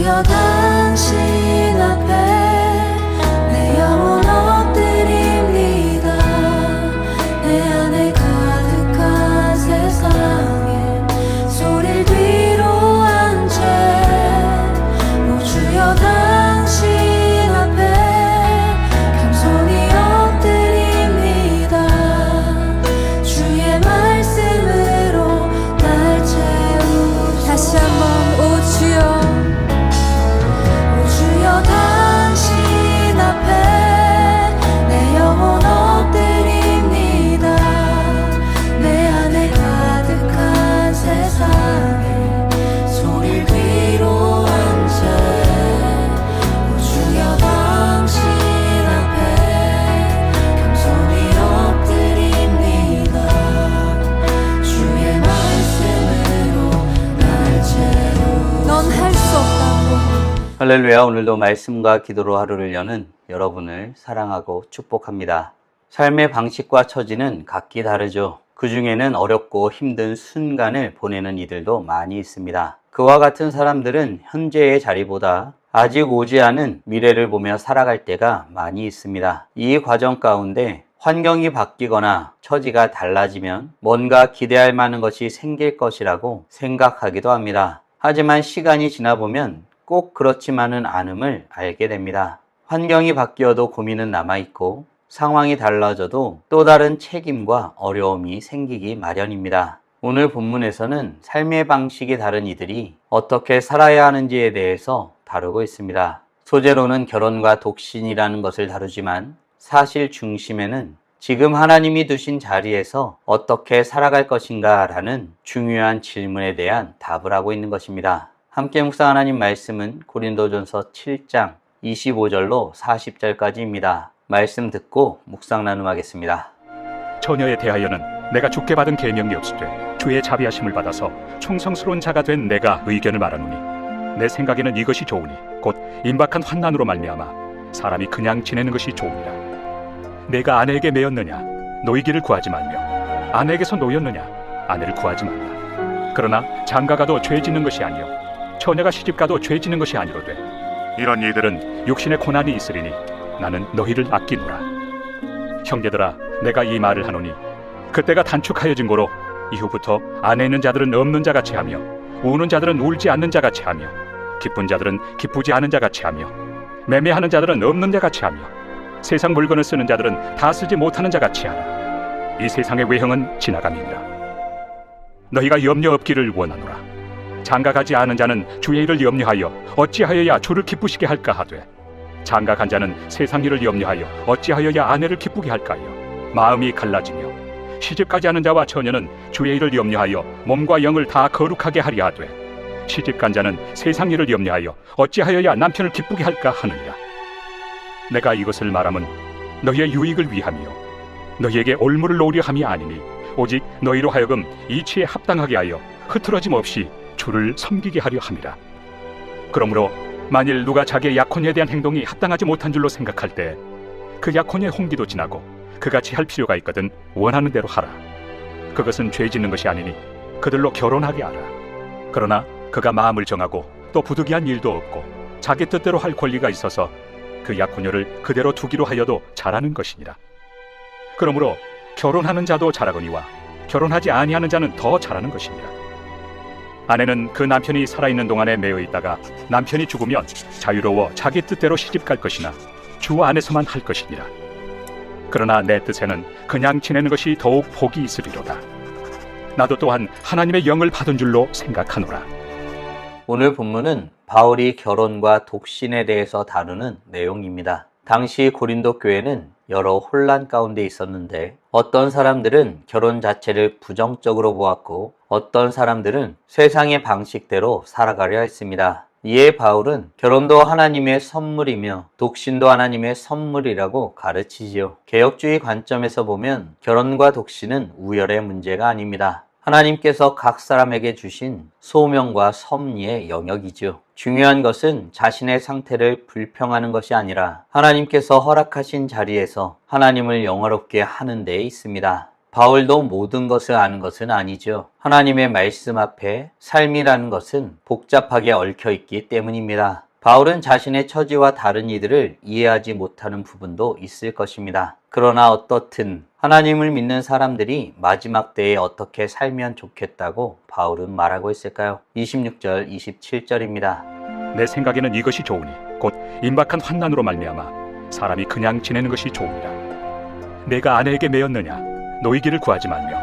주여 당신 앞에 내 영혼 엎드립니다. 내 안에 가득한 세상에 소리를 뒤로 한 채 오 주여 당신 앞에 겸손히 엎드립니다. 주의 말씀으로 날 채우소서. 다시 한번 오 주여 당신 앞에 내 영혼 엎드립니다. 내 안에 가득한 세상에 소리를 뒤로 한 채 오 주여 당신 앞에 겸손히 엎드립니다. 주의 말씀으로 날 채우소서. 넌 할 수 없다고. 할렐루야. 오늘도 말씀과 기도로 하루를 여는 여러분을 사랑하고 축복합니다. 삶의 방식과 처지는 각기 다르죠. 그 중에는 어렵고 힘든 순간을 보내는 이들도 많이 있습니다. 그와 같은 사람들은 현재의 자리보다 아직 오지 않은 미래를 보며 살아갈 때가 많이 있습니다. 이 과정 가운데 환경이 바뀌거나 처지가 달라지면 뭔가 기대할 만한 것이 생길 것이라고 생각하기도 합니다. 하지만 시간이 지나보면 꼭 그렇지만은 않음을 알게 됩니다. 환경이 바뀌어도 고민은 남아있고 상황이 달라져도 또 다른 책임과 어려움이 생기기 마련입니다. 오늘 본문에서는 삶의 방식이 다른 이들이 어떻게 살아야 하는지에 대해서 다루고 있습니다. 소재로는 결혼과 독신이라는 것을 다루지만 사실 중심에는 지금 하나님이 두신 자리에서 어떻게 살아갈 것인가 라는 중요한 질문에 대한 답을 하고 있는 것입니다. 함께 묵상 하나님 말씀은 고린도전서 7장 25절로 40절까지입니다. 말씀 듣고 묵상 나눔하겠습니다. 처녀에 대하여는 내가 주께 받은 계명이 없으되 주의 자비하심을 받아서 충성스러운 자가 된 내가 의견을 말하노니 내 생각에는 이것이 좋으니 곧 임박한 환난으로 말미암아 사람이 그냥 지내는 것이 좋으니라. 내가 아내에게 매였느냐 노이기를 구하지 말며 아내에게서 노였느냐 아내를 구하지 말라. 그러나 장가가도 죄 짓는 것이 아니요 처녀가 시집가도 죄 짓는 것이 아니로되 이런 이들은 육신의 고난이 있으리니 나는 너희를 아끼노라. 형제들아 내가 이 말을 하노니 그때가 단축하여진 고로 이후부터 안에 있는 자들은 없는 자같이 하며 우는 자들은 울지 않는 자같이 하며 기쁜 자들은 기쁘지 않은 자같이 하며 매매하는 자들은 없는 자같이 하며 세상 물건을 쓰는 자들은 다 쓰지 못하는 자같이 하라. 이 세상의 외형은 지나감이니라. 너희가 염려 없기를 원하노라. 장가가지 않은 자는 주의 일을 염려하여 어찌하여야 주를 기쁘시게 할까 하되 장가간 자는 세상 일을 염려하여 어찌하여야 아내를 기쁘게 할까요. 마음이 갈라지며 시집가지 않은 자와 처녀는 주의 일을 염려하여 몸과 영을 다 거룩하게 하려 하되 시집간 자는 세상 일을 염려하여 어찌하여야 남편을 기쁘게 할까 하느니라. 내가 이것을 말함은 너희의 유익을 위함이요 너희에게 올무를 놓으려 함이 아니니 오직 너희로 하여금 이치에 합당하게 하여 흐트러짐 없이 주를 섬기게 하려 함이라. 그러므로 만일 누가 자기의 약혼에 대한 행동이 합당하지 못한 줄로 생각할 때 그 약혼의 홍기도 지나고 그같이 할 필요가 있거든 원하는 대로 하라. 그것은 죄 짓는 것이 아니니 그들로 결혼하게 하라. 그러나 그가 마음을 정하고 또 부득이한 일도 없고 자기 뜻대로 할 권리가 있어서 그 약혼녀를 그대로 두기로 하여도 잘하는 것이니라. 그러므로 결혼하는 자도 잘하거니와 결혼하지 아니하는 자는 더 잘하는 것이니라. 아내는 그 남편이 살아있는 동안에 매여 있다가 남편이 죽으면 자유로워 자기 뜻대로 시집갈 것이나 주 안에서만 할 것이니라. 그러나 내 뜻에는 그냥 지내는 것이 더욱 복이 있으리로다. 나도 또한 하나님의 영을 받은 줄로 생각하노라. 오늘 본문은 바울이 결혼과 독신에 대해서 다루는 내용입니다. 당시 고린도 교회는 여러 혼란 가운데 있었는데 어떤 사람들은 결혼 자체를 부정적으로 보았고 어떤 사람들은 세상의 방식대로 살아가려 했습니다. 이에 바울은 결혼도 하나님의 선물이며 독신도 하나님의 선물이라고 가르치지요. 개혁주의 관점에서 보면 결혼과 독신은 우열의 문제가 아닙니다. 하나님께서 각 사람에게 주신 소명과 섭리의 영역이죠. 중요한 것은 자신의 상태를 불평하는 것이 아니라 하나님께서 허락하신 자리에서 하나님을 영화롭게 하는 데에 있습니다. 바울도 모든 것을 아는 것은 아니죠. 하나님의 말씀 앞에 삶이라는 것은 복잡하게 얽혀 있기 때문입니다. 바울은 자신의 처지와 다른 이들을 이해하지 못하는 부분도 있을 것입니다. 그러나 어떻든 하나님을 믿는 사람들이 마지막 때에 어떻게 살면 좋겠다고 바울은 말하고 있을까요? 26절, 27절입니다. 내 생각에는 이것이 좋으니 곧 임박한 환난으로 말미암아 사람이 그냥 지내는 것이 좋으니라. 내가 아내에게 매였느냐 노이기를 구하지 말며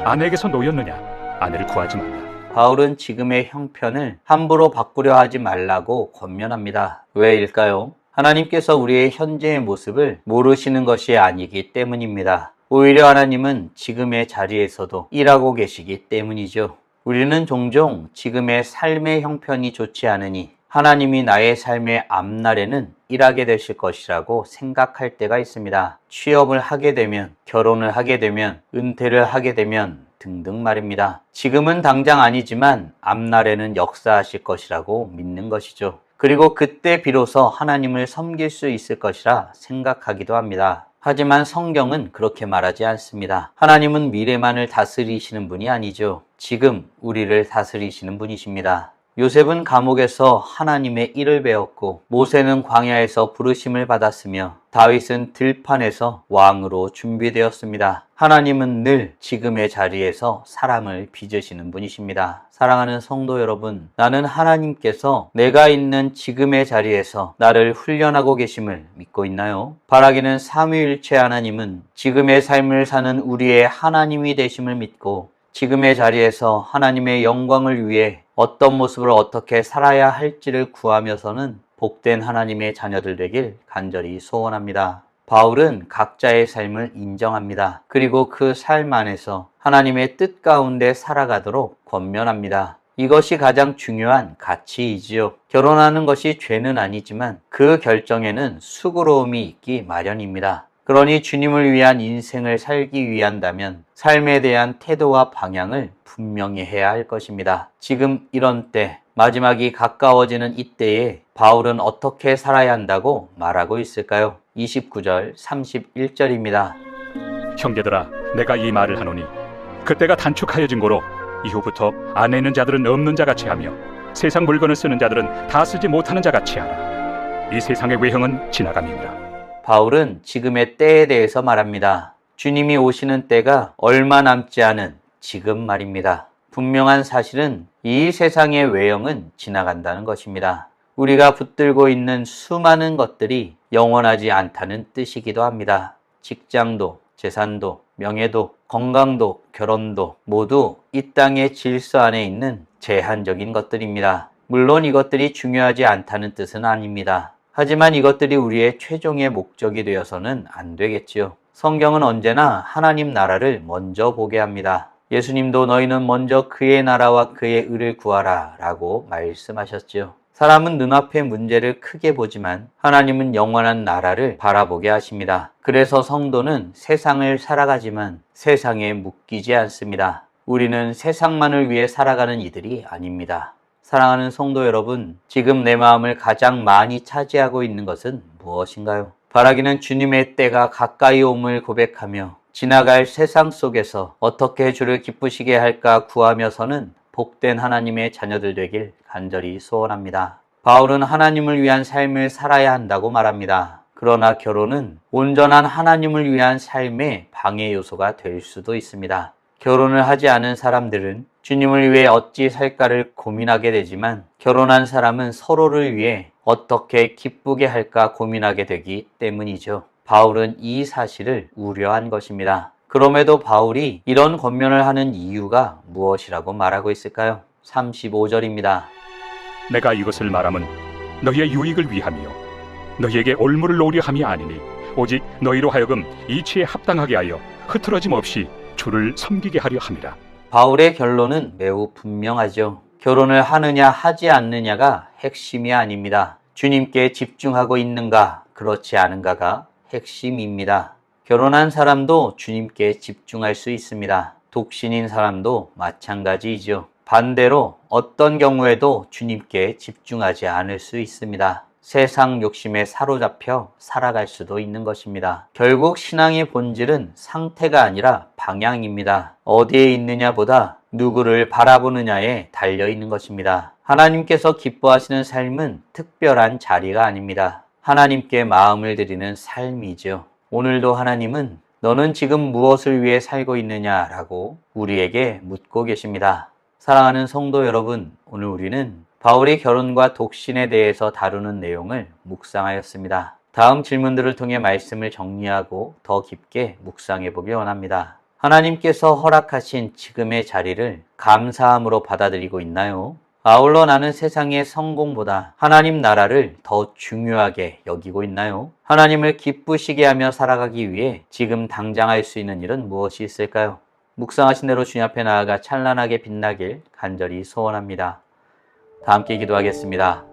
아내에게서 노였느냐 아내를 구하지 말라. 바울은 지금의 형편을 함부로 바꾸려 하지 말라고 권면합니다. 왜일까요? 하나님께서 우리의 현재의 모습을 모르시는 것이 아니기 때문입니다. 오히려 하나님은 지금의 자리에서도 일하고 계시기 때문이죠. 우리는 종종 지금의 삶의 형편이 좋지 않으니 하나님이 나의 삶의 앞날에는 일하게 되실 것이라고 생각할 때가 있습니다. 취업을 하게 되면, 결혼을 하게 되면, 은퇴를 하게 되면 등등 말입니다. 지금은 당장 아니지만 앞날에는 역사하실 것이라고 믿는 것이죠. 그리고 그때 비로소 하나님을 섬길 수 있을 것이라 생각하기도 합니다. 하지만 성경은 그렇게 말하지 않습니다. 하나님은 미래만을 다스리시는 분이 아니죠. 지금 우리를 다스리시는 분이십니다. 요셉은 감옥에서 하나님의 일을 배웠고 모세는 광야에서 부르심을 받았으며 다윗은 들판에서 왕으로 준비되었습니다. 하나님은 늘 지금의 자리에서 사람을 빚으시는 분이십니다. 사랑하는 성도 여러분, 나는 하나님께서 내가 있는 지금의 자리에서 나를 훈련하고 계심을 믿고 있나요? 바라기는 삼위일체 하나님은 지금의 삶을 사는 우리의 하나님이 되심을 믿고 지금의 자리에서 하나님의 영광을 위해 어떤 모습으로 어떻게 살아야 할지를 구하면서는 복된 하나님의 자녀들 되길 간절히 소원합니다. 바울은 각자의 삶을 인정합니다. 그리고 그 삶 안에서 하나님의 뜻 가운데 살아가도록 권면합니다. 이것이 가장 중요한 가치이지요. 결혼하는 것이 죄는 아니지만 그 결정에는 수고로움이 있기 마련입니다. 그러니 주님을 위한 인생을 살기 위한다면 삶에 대한 태도와 방향을 분명히 해야 할 것입니다. 지금 이런 때, 마지막이 가까워지는 이때에 바울은 어떻게 살아야 한다고 말하고 있을까요? 29절, 31절입니다. 형제들아 내가 이 말을 하노니 그때가 단축하여진 고로 이후부터 안에 있는 자들은 없는 자같이 하며 세상 물건을 쓰는 자들은 다 쓰지 못하는 자같이 하라. 이 세상의 외형은 지나감이니라. 바울은 지금의 때에 대해서 말합니다. 주님이 오시는 때가 얼마 남지 않은 지금 말입니다. 분명한 사실은 이 세상의 외형은 지나간다는 것입니다. 우리가 붙들고 있는 수많은 것들이 영원하지 않다는 뜻이기도 합니다. 직장도, 재산도, 명예도, 건강도, 결혼도 모두 이 땅의 질서 안에 있는 제한적인 것들입니다. 물론 이것들이 중요하지 않다는 뜻은 아닙니다. 하지만 이것들이 우리의 최종의 목적이 되어서는 안 되겠지요. 성경은 언제나 하나님 나라를 먼저 보게 합니다. 예수님도 너희는 먼저 그의 나라와 그의 의를 구하라 라고 말씀하셨지요. 사람은 눈앞의 문제를 크게 보지만 하나님은 영원한 나라를 바라보게 하십니다. 그래서 성도는 세상을 살아가지만 세상에 묶이지 않습니다. 우리는 세상만을 위해 살아가는 이들이 아닙니다. 사랑하는 성도 여러분, 지금 내 마음을 가장 많이 차지하고 있는 것은 무엇인가요? 바라기는 주님의 때가 가까이 옴을 고백하며 지나갈 세상 속에서 어떻게 주를 기쁘시게 할까 구하며서는 복된 하나님의 자녀들 되길 간절히 소원합니다. 바울은 하나님을 위한 삶을 살아야 한다고 말합니다. 그러나 결혼은 온전한 하나님을 위한 삶의 방해 요소가 될 수도 있습니다. 결혼을 하지 않은 사람들은 주님을 위해 어찌 살까를 고민하게 되지만 결혼한 사람은 서로를 위해 어떻게 기쁘게 할까 고민하게 되기 때문이죠. 바울은 이 사실을 우려한 것입니다. 그럼에도 바울이 이런 권면을 하는 이유가 무엇이라고 말하고 있을까요? 35절입니다. 내가 이것을 말함은 너희의 유익을 위함이요 너희에게 올무를 놓으려 함이 아니니 오직 너희로 하여금 이치에 합당하게 하여 흐트러짐 없이 주를 섬기게 하려 함이라. 바울의 결론은 매우 분명하죠. 결혼을 하느냐 하지 않느냐가 핵심이 아닙니다. 주님께 집중하고 있는가 그렇지 않은가가 핵심입니다. 결혼한 사람도 주님께 집중할 수 있습니다. 독신인 사람도 마찬가지이죠. 반대로 어떤 경우에도 주님께 집중하지 않을 수 있습니다. 세상 욕심에 사로잡혀 살아갈 수도 있는 것입니다. 결국 신앙의 본질은 상태가 아니라 방향입니다. 어디에 있느냐보다 누구를 바라보느냐에 달려 있는 것입니다. 하나님께서 기뻐하시는 삶은 특별한 자리가 아닙니다. 하나님께 마음을 드리는 삶이죠. 오늘도 하나님은 너는 지금 무엇을 위해 살고 있느냐라고 우리에게 묻고 계십니다. 사랑하는 성도 여러분, 오늘 우리는 바울의 결혼과 독신에 대해서 다루는 내용을 묵상하였습니다. 다음 질문들을 통해 말씀을 정리하고 더 깊게 묵상해 보기 원합니다. 하나님께서 허락하신 지금의 자리를 감사함으로 받아들이고 있나요? 아울러 나는 세상의 성공보다 하나님 나라를 더 중요하게 여기고 있나요? 하나님을 기쁘시게 하며 살아가기 위해 지금 당장 할 수 있는 일은 무엇이 있을까요? 묵상하신 대로 주님 앞에 나아가 찬란하게 빛나길 간절히 소원합니다. 다 함께 기도하겠습니다.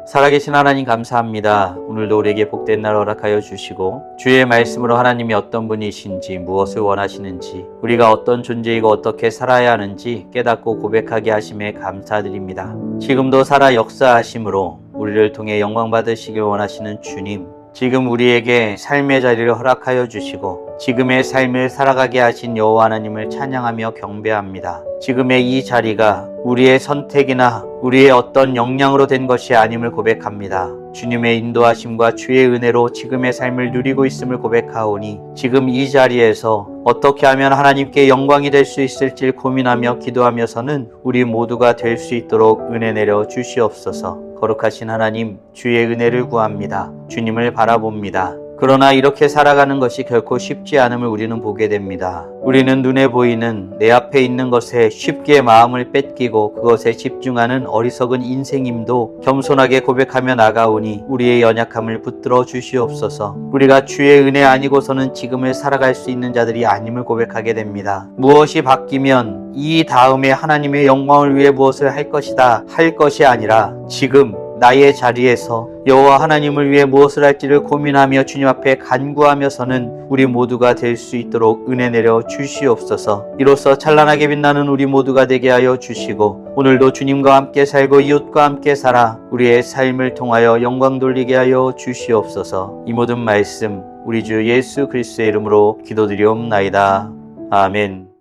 살아계신 하나님 감사합니다. 오늘도 우리에게 복된 날 허락하여 주시고 주의 말씀으로 하나님이 어떤 분이신지 무엇을 원하시는지 우리가 어떤 존재이고 어떻게 살아야 하는지 깨닫고 고백하게 하심에 감사드립니다. 지금도 살아 역사하심으로 우리를 통해 영광 받으시길 원하시는 주님, 지금 우리에게 삶의 자리를 허락하여 주시고 지금의 삶을 살아가게 하신 여호와 하나님을 찬양하며 경배합니다. 지금의 이 자리가 우리의 선택이나 우리의 어떤 역량으로 된 것이 아님을 고백합니다. 주님의 인도하심과 주의 은혜로 지금의 삶을 누리고 있음을 고백하오니 지금 이 자리에서 어떻게 하면 하나님께 영광이 될 수 있을지 고민하며 기도하며서는 우리 모두가 될 수 있도록 은혜 내려 주시옵소서. 거룩하신 하나님, 주의 은혜를 구합니다. 주님을 바라봅니다. 그러나 이렇게 살아가는 것이 결코 쉽지 않음을 우리는 보게 됩니다. 우리는 눈에 보이는 내 앞에 있는 것에 쉽게 마음을 뺏기고 그것에 집중하는 어리석은 인생임도 겸손하게 고백하며 나가오니 우리의 연약함을 붙들어 주시옵소서. 우리가 주의 은혜 아니고서는 지금을 살아갈 수 있는 자들이 아님을 고백하게 됩니다. 무엇이 바뀌면 이 다음에 하나님의 영광을 위해 무엇을 할 것이다 할 것이 아니라 지금 나의 자리에서 여호와 하나님을 위해 무엇을 할지를 고민하며 주님 앞에 간구하며서는 우리 모두가 될 수 있도록 은혜 내려 주시옵소서. 이로써 찬란하게 빛나는 우리 모두가 되게 하여 주시고 오늘도 주님과 함께 살고 이웃과 함께 살아 우리의 삶을 통하여 영광 돌리게 하여 주시옵소서. 이 모든 말씀 우리 주 예수 그리스도의 이름으로 기도드리옵나이다. 아멘.